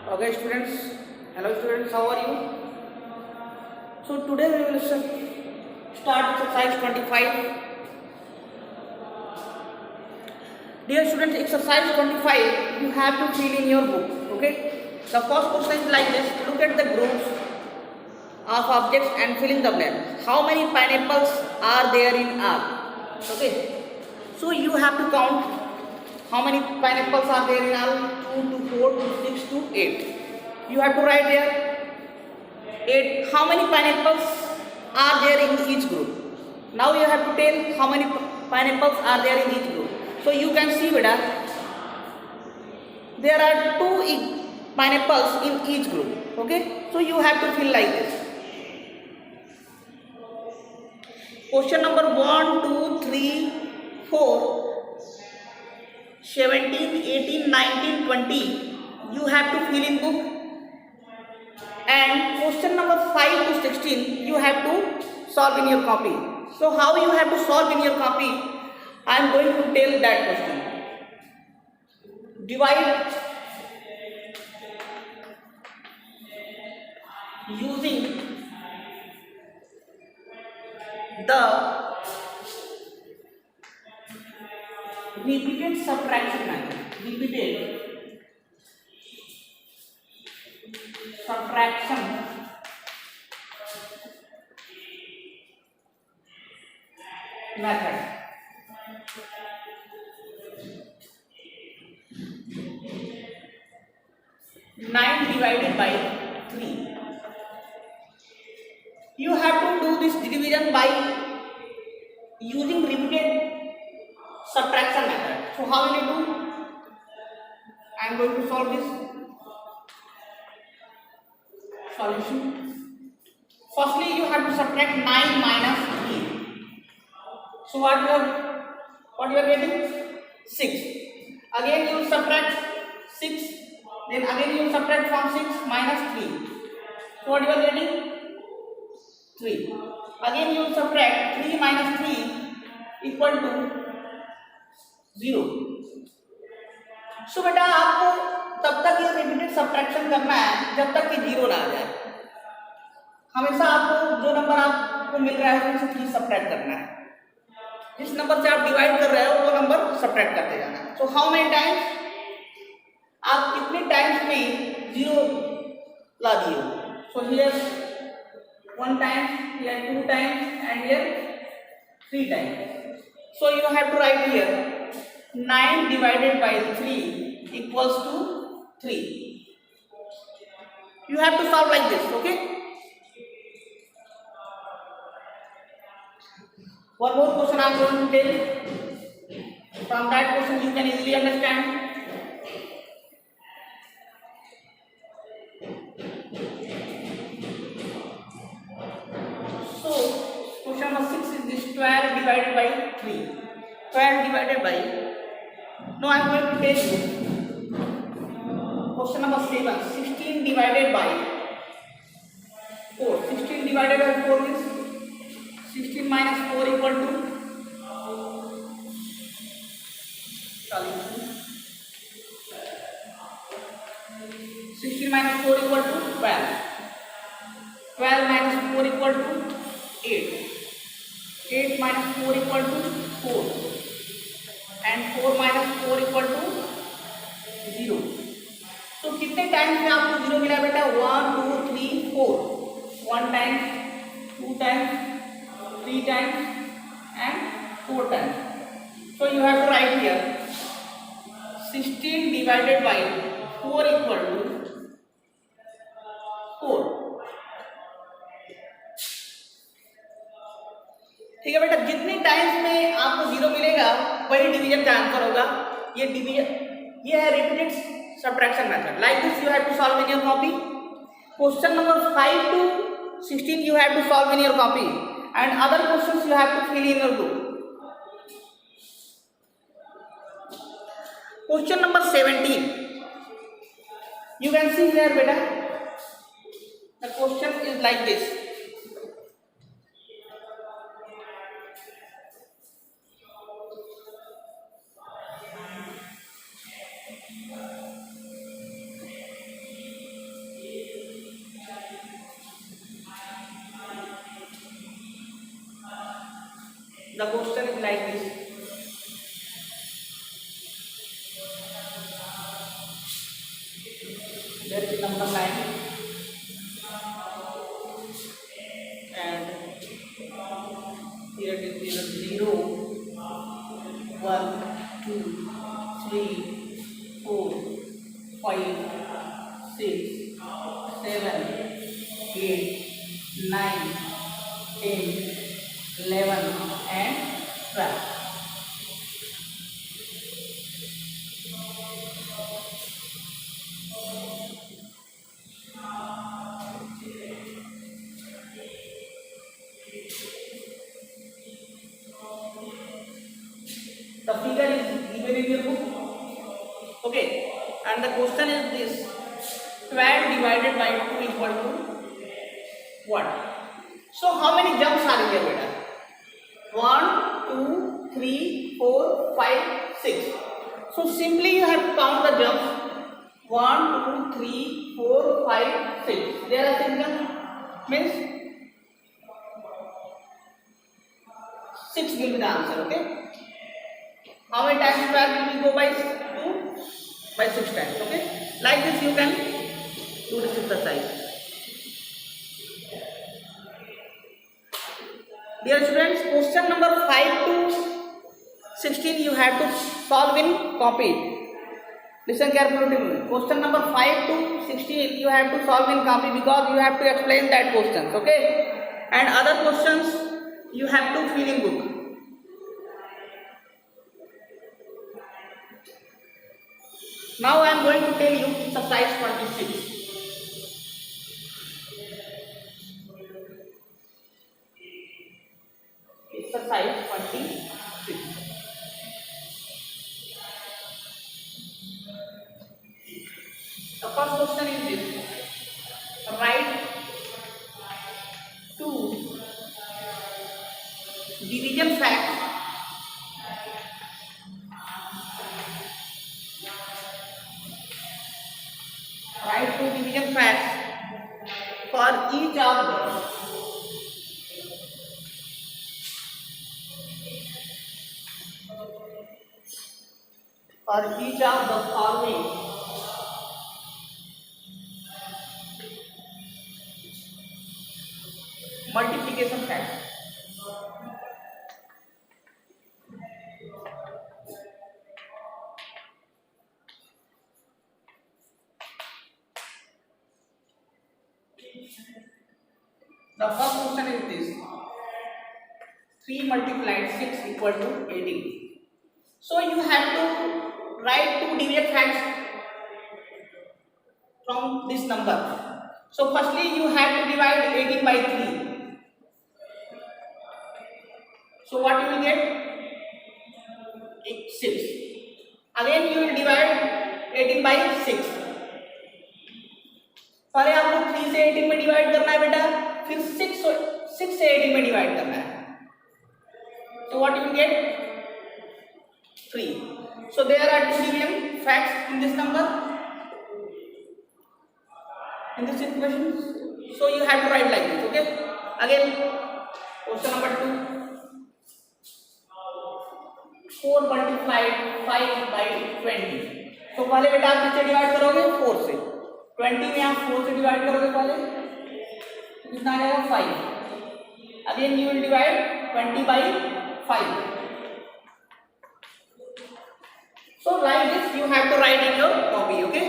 Okay, students. Hello, students. How are you? So today we will start exercise 25. Dear students, exercise 25. You have to fill in your book. Okay. The first question is like this: look at the groups of objects and fill in the blank. How many pineapples are there in all? Okay. So you have to count how many pineapples are there in all. 2 to 4 to 6 to 8. You have to write there 8. How many pineapples are there in each group? Now you have to tell how many pineapples are there in each group. So you can see beta, there are 2 pineapples in each group. Okay, so you have to fill like this. Question number 1, 2, 3, 4, 17, 18, 19, 20. You have to fill in book. And question number 5 to 16 you have to solve in your copy. So how you have to solve in your copy, I am going to tell that question. Divide using the repeated subtraction method. Repeated subtraction method. 9 divided by 3. You have to do this division by using repeated subtraction method. So how will you do? I am going to solve this solution. Firstly, you have to subtract 9 minus 3. So what you are getting? 6. Again you subtract 6. Then again you subtract from 6 minus 3. So what you are getting? 3. Again you subtract 3 minus 3 equal to 0. So बेटा आपको तब तक ये repeated subtraction करना है जब तक कि 0 ना आ जाए. हमेशा आपको जो नंबर आपको मिल रहा है उसमें से 3 सब्ट्रैक्ट करना है. जिस नंबर से आप डिवाइड कर रहे हो वो नंबर सब्ट्रैक्ट करते जाना है. सो हाउ मेनी टाइम्स, आप कितने टाइम्स में 0 ला दिए हो. So here 1 time, here 2 times, and here 3 times. So you have to write here 9 divided by 3 equals to 3. You have to solve like this. Okay. One more question I am going to tell. From that question you can easily understand. So question number 6 is this: 12 divided by 3. 12 divided by. Now I am going to tell you. Question number 7: 16 divided by 4. 16 divided by 4 is 16 minus 4 equal to 16 minus 4 equal to 12. 12 minus 4 equal to 8. 8 minus 4 equal to 4. And 4 minus 4 equal to 0. तो कितने times में आपको 0 मिला बेटा? 1, 2, 3, 4. 1 times, 2 times, 3 times and 4 times. So you have to write here 16 divided by 4 equal to 4. ठीक है बेटा, जितने टाइम्स में आपको 0 मिलेगा वही डिवीजन का आंसर होगा. ये डिवीजन, ये है repeated subtraction method. Like this you have to solve in your copy. Question number 5 to 16 you have to solve in your copy. And other questions you have to fill in your book. Question number 17. You can see here beta, the question is like this. there is a number line and here it is 0, 1, 2, 3, 4, 5, 6, 7, 8, 9, 10, 11 and 12. The figure is given in your book. Okay, and the question is this: 12 divided by 2 equal to what? So how many jumps are here, beta? 1, 2, 3, 4, 5, 6. So simply you have to count the jumps. 1, 2, 3, 4, 5, 6. There are 6 jumps. Means 6 will be the answer. Okay. How many times 12 will go by 2? By 6 times. Okay. Like this you can do this exercise. Dear students, question number 5 to 16 you have to solve in copy. Listen carefully to me. Question number 5 to 16 you have to solve in copy because you have to explain that questions. Okay. And other questions you have to fill in book. Now I am going to tell you exercise 26. Exercise 26. The first question is this: write 2 division facts for each of the following multiplication facts. The first question is this: 3 multiplied 6 equal to 18. So you have to write 2 division facts from this number. So firstly you have to divide 18 by 3. So what you will get? 6. Again you will divide 18 by 6. पहले आपको 3 से 18 में divide करना है बेटा, फिर 6 से 18 में डिवाइड करना है. So what you will get? 3. So there are 2 division facts in this number, in this equation. So you have to write like this. Okay. Again, question number 2. 4 multiplied 5 by 20. तो पहले बेटा आप किससे डिवाइड करोगे? 4 से. 20 में आप 4 से डिवाइड करोगे पहले, कितना आ जाएगा? 5. Again you will divide 20 by 5. So like this you have to write in your copy. Okay.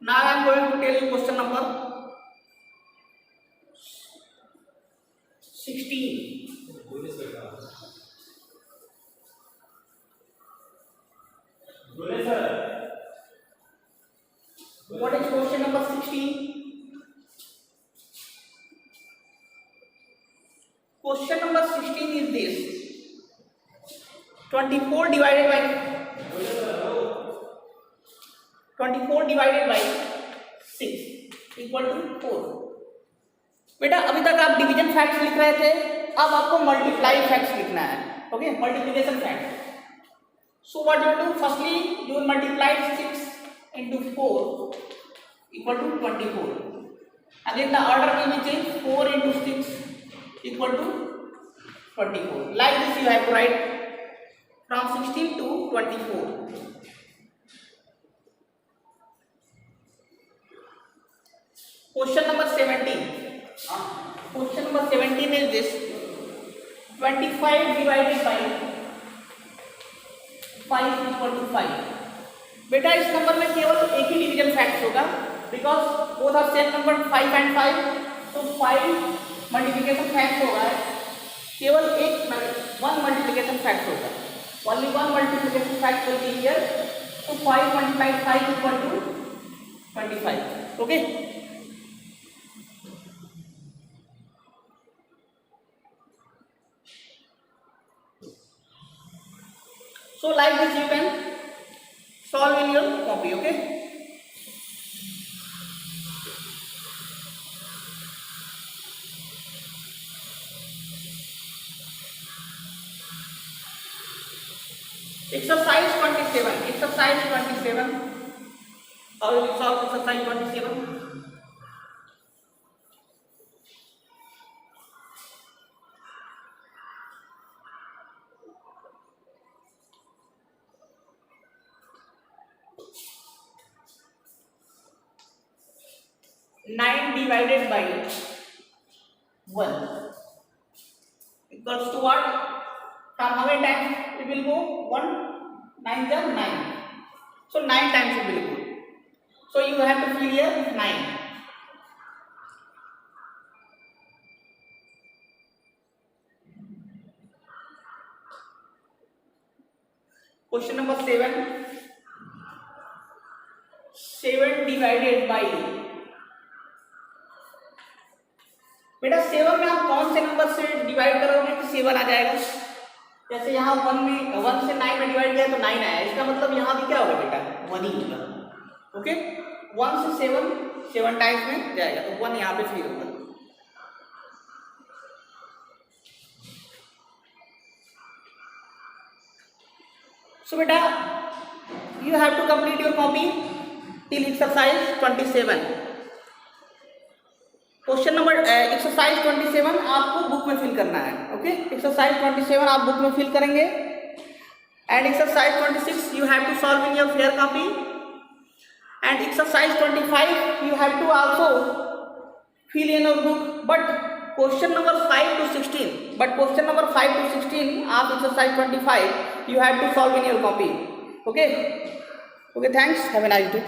Now I am going to tell you question number 16. What is question number 16? Question number 16 is this: 24 divided by 6 equal to 4. बेटा अभी तक आप division facts लिख रहे थे, अब आपको multiply facts लिखना है. Okay, multiplication fact. So what you do? Firstly you will multiply 6 into 4 equal to 24. Again the order will be changed. 4 into 6 equal to 24. Like this you have to write from 16 to 24. Question number 17. Question number 17 is this: 25 divided by 5 equal to 5. बेटा इस number में केवल एक ही division fact होगा, because both are same number 5 and 5, तो 5 multiplication fact होगा, केवल एक वन मल्टीप्लिकेशन फैक्ट होगा, only one multiplication fact will be here, तो 5 multiplied 5 equal to 25. Okay, so like this you can solve in your copy. Okay, exercise 27. How will you solve exercise 27? Nine divided by 1 equals to what? From how many times it will go? 1 9 is 9. So 9 times it will go. So you have to fill here 9. Question number 7. 7 divided by, बेटा 7 में आप कौन से number से divide करोगे कि 7 आ जाएगा? जैसे यहाँ 1 से 9 में डिवाइड किया तो 9 आया, इसका मतलब यहाँ भी क्या होगा बेटा? 1 ही होगा. ओके, 1 से 7 टाइम्स में जाएगा, तो 1 यहाँ पे फिर होगा. सो बेटा you have to complete your copy till exercise 27. Question number exercise 27 आपको बुक में फिल करना है. ओके, एक्सरसाइज 27 आप बुक में फिल करेंगे, and exercise 26 you have to solve in your fair copy, and exercise 25 you have to also fill in your book. But question number 5 to 16 आप exercise 25 you have to solve in your copy. Okay, thanks, have a nice day.